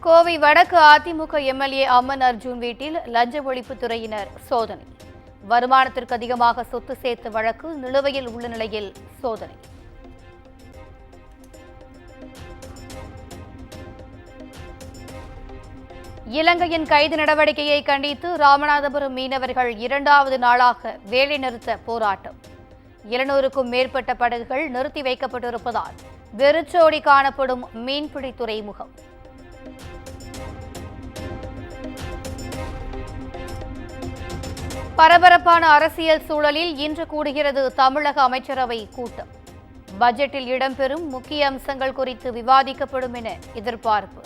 கோவை வடக்கு அதிமுக எம்எல்ஏ அம்மன் அர்ஜுன் வீட்டில் லஞ்ச ஒழிப்புத்துறையினர் சோதனை. வருமானத்திற்கு அதிகமாக சொத்து சேர்த்த வழக்கு நிலுவையில் உள்ள நிலையில் சோதனை. இலங்கையின் கைது நடவடிக்கையை கண்டித்து ராமநாதபுரம் மீனவர்கள் 2வது நாளாக வேலைநிறுத்த போராட்டம். 700க்கும் மேற்பட்ட படகுகள் நிறுத்தி வைக்கப்பட்டிருப்பதால் வெறிச்சோடி காணப்படும் மீன்பிடி துறைமுகம். பரபரப்பான அரசியல் சூழலில் இன்று கூடுகிறது தமிழக அமைச்சரவை கூட்டம். பட்ஜெட்டில் இடம்பெறும் முக்கிய அம்சங்கள் குறித்து விவாதிக்கப்படும் என எதிர்பார்ப்பு.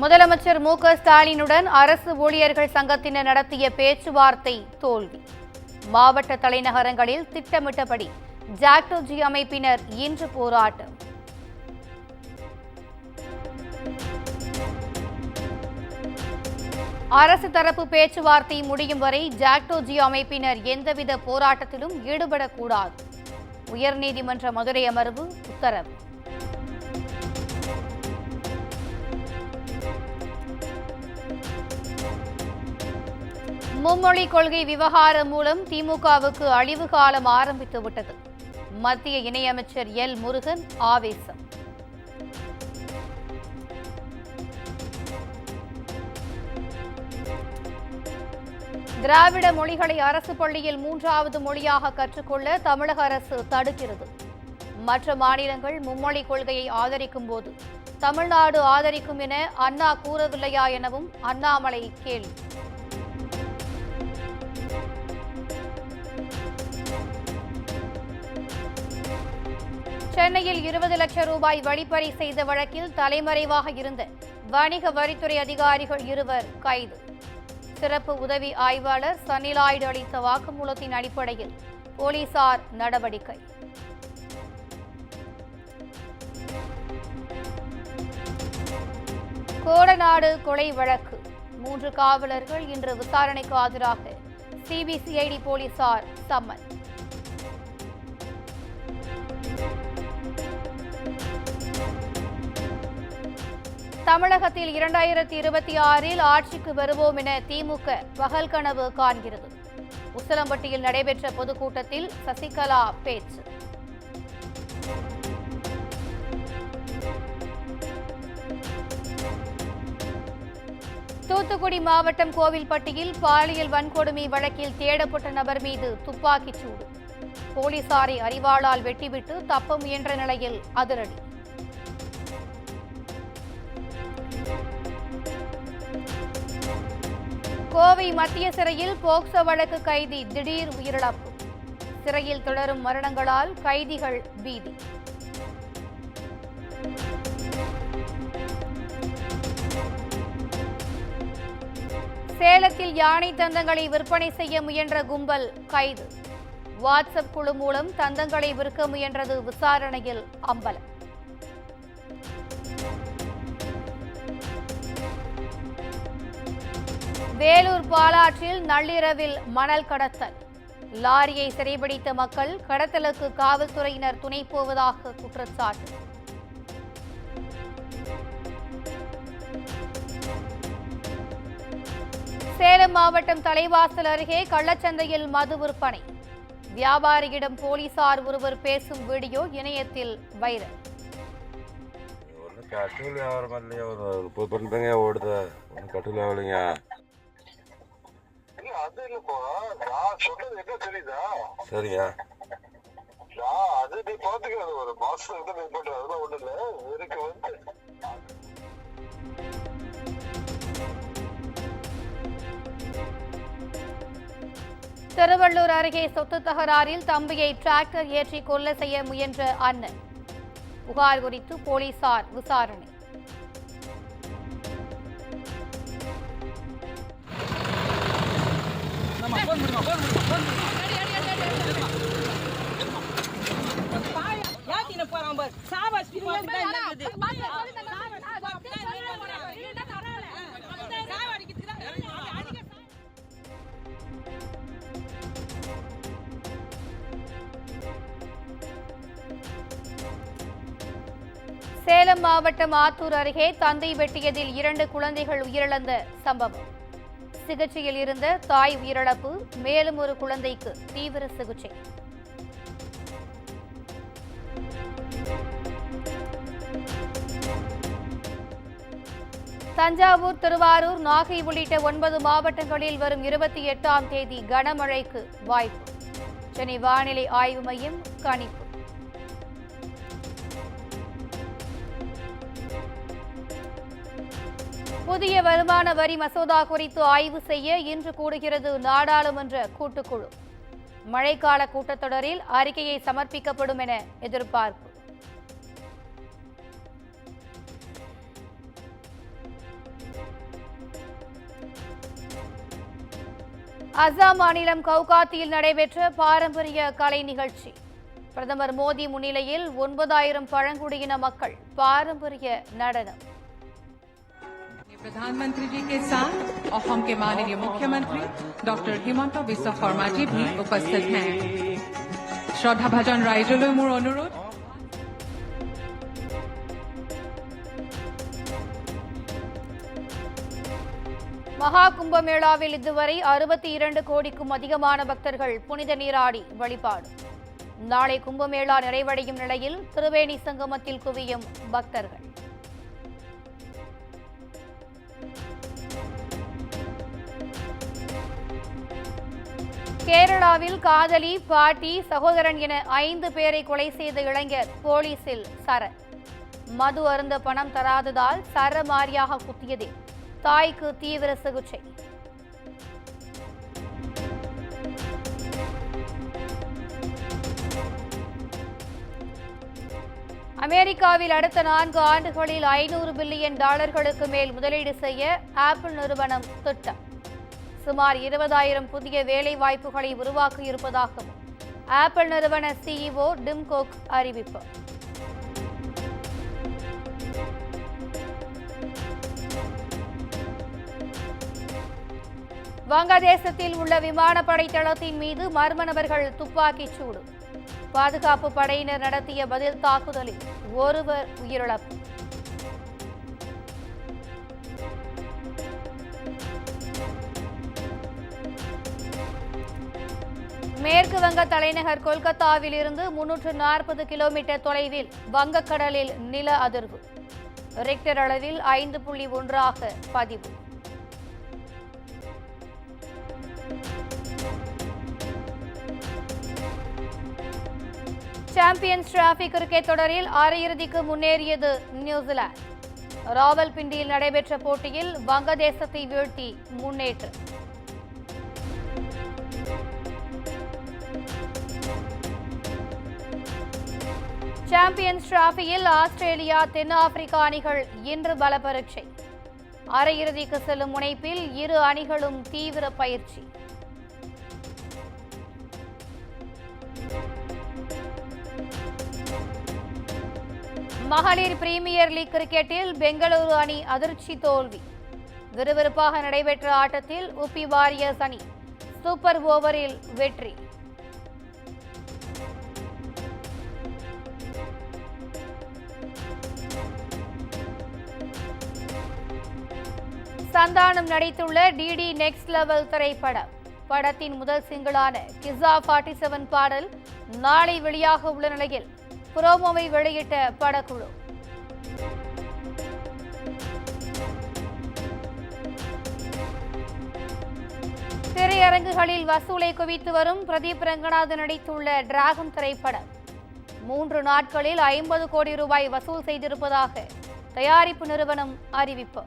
முதலமைச்சர் மு.க. ஸ்டாலினுடன் அரசு ஊழியர்கள் சங்கத்தினர் நடத்திய பேச்சுவார்த்தை தோல்வி. மாவட்ட தலைநகரங்களில் திட்டமிட்டபடி ஜாக்டோஜி அமைப்பினர் இன்று போராட்டம். அரசு தரப்பு பேச்சுவார்த்தை முடியும் வரை ஜாக்டோஜி அமைப்பினர் எந்தவித போராட்டத்திலும் ஈடுபடக்கூடாது. உயர்நீதிமன்ற மதுரை அமர்வு உத்தரவு. மும்மொழி கொள்கை விவகாரம் மூலம் திமுகவுக்கு அழிவு காலம் ஆரம்பித்துவிட்டது. மத்திய இணையமைச்சர் எல். முருகன் ஆவேசம். திராவிட மொழிகளை அரசு பள்ளியில் 3வது மொழியாக கற்றுக்கொள்ள தமிழக அரசு தடுக்கிறது. மற்ற மாநிலங்கள் மும்மொழி கொள்கையை ஆதரிக்கும் போது தமிழ்நாடு ஆதரிக்கும் என அண்ணா கூறவில்லையா எனவும் அண்ணாமலை கேள்வி. சென்னையில் 20 லட்சம் ரூபாய் வழிப்பறி செய்த வழக்கில் தலைமறைவாக இருந்த வணிக வரித்துறை அதிகாரிகள் 2 கைது. சிறப்பு உதவி ஆய்வாளர் சன்னிலாய்டு அளித்த வாக்குமூலத்தின் அடிப்படையில் போலீசார் நடவடிக்கை. கோடநாடு கொலை வழக்கு 3 காவலர்கள் இன்று விசாரணைக்கு ஆஜராக சிபிசிஐடி போலீசார் சம்மன். தமிழகத்தில் 2026இல் ஆட்சிக்கு வருவோம் என திமுக பகல் கனவு காண்கிறது. உசிலம்பட்டியில் நடைபெற்ற பொதுக்கூட்டத்தில் சசிகலா பேச்சு. தூத்துக்குடி மாவட்டம் கோவில்பட்டியில் பாலியல் வன்கொடுமை வழக்கில் தேடப்பட்ட நபர் மீது துப்பாக்கிச் சூடு. போலீசாரை அரிவாளால் வெட்டிவிட்டு தப்ப முயன்ற நிலையில் அதிரடி. கோவை மத்திய சிறையில் போக்சோ வழக்கு கைதி திடீர் உயிரிழப்பு. சிறையில் தொடரும் மரணங்களால் கைதிகள் பீதி. சேலத்தில் யானை தந்தங்களை விற்பனை செய்ய முயன்ற கும்பல் கைது. வாட்ஸ்அப் குழு மூலம் தந்தங்களை விற்க முயன்றது விசாரணையில் அம்பலம். வேலூர் பாலாற்றில் நள்ளிரவில் மணல் கடத்தல். லாரியை சிறைபிடித்த மக்கள் கடத்தலுக்கு காவல்துறையினர் துணை போவதாக குற்றச்சாட்டு. சேலம் மாவட்டம் தலைவாசல் அருகே கள்ளச்சந்தையில் மது விற்பனை. வியாபாரியிடம் போலீசார் ஒருவர் பேசும் வீடியோ இணையத்தில் வைரல். சரியா திருவள்ளூர் அருகே சொத்து தகராறில் தம்பியை டிராக்டர் ஏற்றி கொலை செய்ய முயன்ற அண்ணன். புகார் குறித்து போலீசார் விசாரணை. சேலம் மாவட்டம் ஆத்தூர் அருகே தந்தை வெட்டியதில் 2 குழந்தைகள் உயிரிழந்த சம்பவம். சிகிச்சையில் இருந்த தாய் உயிரிழப்பு, மேலும் ஒரு குழந்தைக்கு தீவிர சிகிச்சை. தஞ்சாவூர், திருவாரூர், நாகை உள்ளிட்ட 9 மாவட்டங்களில் வரும் 28ஆம் தேதி கனமழைக்கு வாய்ப்பு. சென்னை வானிலை ஆய்வு மையம் கணிப்பு. புதிய வருமான வரி மசோதா குறித்து ஆய்வு செய்ய இன்று கூடுகிறது நாடாளுமன்ற கூட்டுக்குழு. மழைக்கால கூட்டத்தொடரில் அறிக்கையை சமர்ப்பிக்கப்படும் என எதிர்பார்ப்பு. அசாம் மாநிலம் கவுகாத்தியில் நடைபெற்ற பாரம்பரிய கலை நிகழ்ச்சி. பிரதமர் மோடி முன்னிலையில் 9000 பழங்குடியின மக்கள் பாரம்பரிய நடனம். प्रधानमंत्री जी के साथ असम के माननीय मुख्यमंत्री डॉक्टर हिमंता बिस्वा शर्मा जी भी उपस्थित हैं। श्रद्धा भजन राइजों मोर अनुरोध। மகா கும்பமேளாவில் இதுவரை 62 கோடிக்கும் அதிகமான பக்தர்கள் புனித நீராடி வழிபாடு. நாளை கும்பமேளா நிறைவடையும் நிலையில் திரிவேணி சங்கமத்தில் குவியும் பக்தர்கள். கேரளாவில் காதலி, பாட்டி, சகோதரன் என 5 பேரை கொலை செய்த இளைஞர் போலீசில் சரண். மது அருந்த பணம் தராததால் சரமாரியாக குத்தியதில் தாய்க்கு தீவிர சிகிச்சை. அமெரிக்காவில் அடுத்த 4 ஆண்டுகளில் $500 பில்லியன் மேல் முதலீடு செய்ய ஆப்பிள் நிறுவனம் திட்டம். சுமார் 20,000 புதிய வேலை வாய்ப்புகளை உருவாக்க இருப்பதாகவும் ஆப்பிள் நிறுவன CEO டிம் குக் அறிவிப்பு. வங்கதேசத்தில் உள்ள விமானப்படை தளத்தின் மீது மர்ம நபர்கள் துப்பாக்கிச் சூடு. பாதுகாப்பு படையினர் நடத்திய பதில் தாக்குதலில் ஒருவர் உயிரிழப்பு. மேற்கு வங்க தலைநகர் கொல்கத்தாவில் இருந்து 340 கிலோமீட்டர் தொலைவில் வங்கக்கடலில் நில அதிர்வு. ரிக்டர் அளவில் 5.1 பதிவு. சாம்பியன்ஸ் டிராபி கிரிக்கெட் தொடரில் அரையிறுதிக்கு முன்னேறியது நியூசிலாந்து. ராவல்பிண்டியில் நடைபெற்ற போட்டியில் வங்கதேசத்தை வீழ்த்தி முன்னேற்றம். சாம்பியன்ஸ் டிராபியில் ஆஸ்திரேலியா, தென்னாப்பிரிக்கா அணிகள் இன்று பல பரீட்சை. அரையிறுதிக்கு செல்லும் முனைப்பில் இரு அணிகளும் தீவிர பயிற்சி. மகளிர் பிரீமியர் லீக் கிரிக்கெட்டில் பெங்களூரு அணி அதிர்ச்சி தோல்வி. விறுவிறுப்பாக நடைபெற்ற ஆட்டத்தில் உபி வாரியர்ஸ் அணி சூப்பர் ஓவரில் வெற்றி. சந்தானம் நடித்துள்ள டிடி நெக்ஸ்ட் லெவல் திரைப்படம். படத்தின் முதல் சிங்கிளான கிஸா 47 பாடல் நாளை வெளியாக உள்ள நிலையில் புரோமோவை வெளியிட்ட படக்குழு. திரையரங்குகளில் வசூலை குவித்து வரும் பிரதீப் ரங்கநாதன் நடித்துள்ள டிராகன் திரைப்படம் 3 நாட்களில் 50 கோடி ரூபாய் வசூல் செய்திருப்பதாக தயாரிப்பு நிறுவனம் அறிவிப்பு.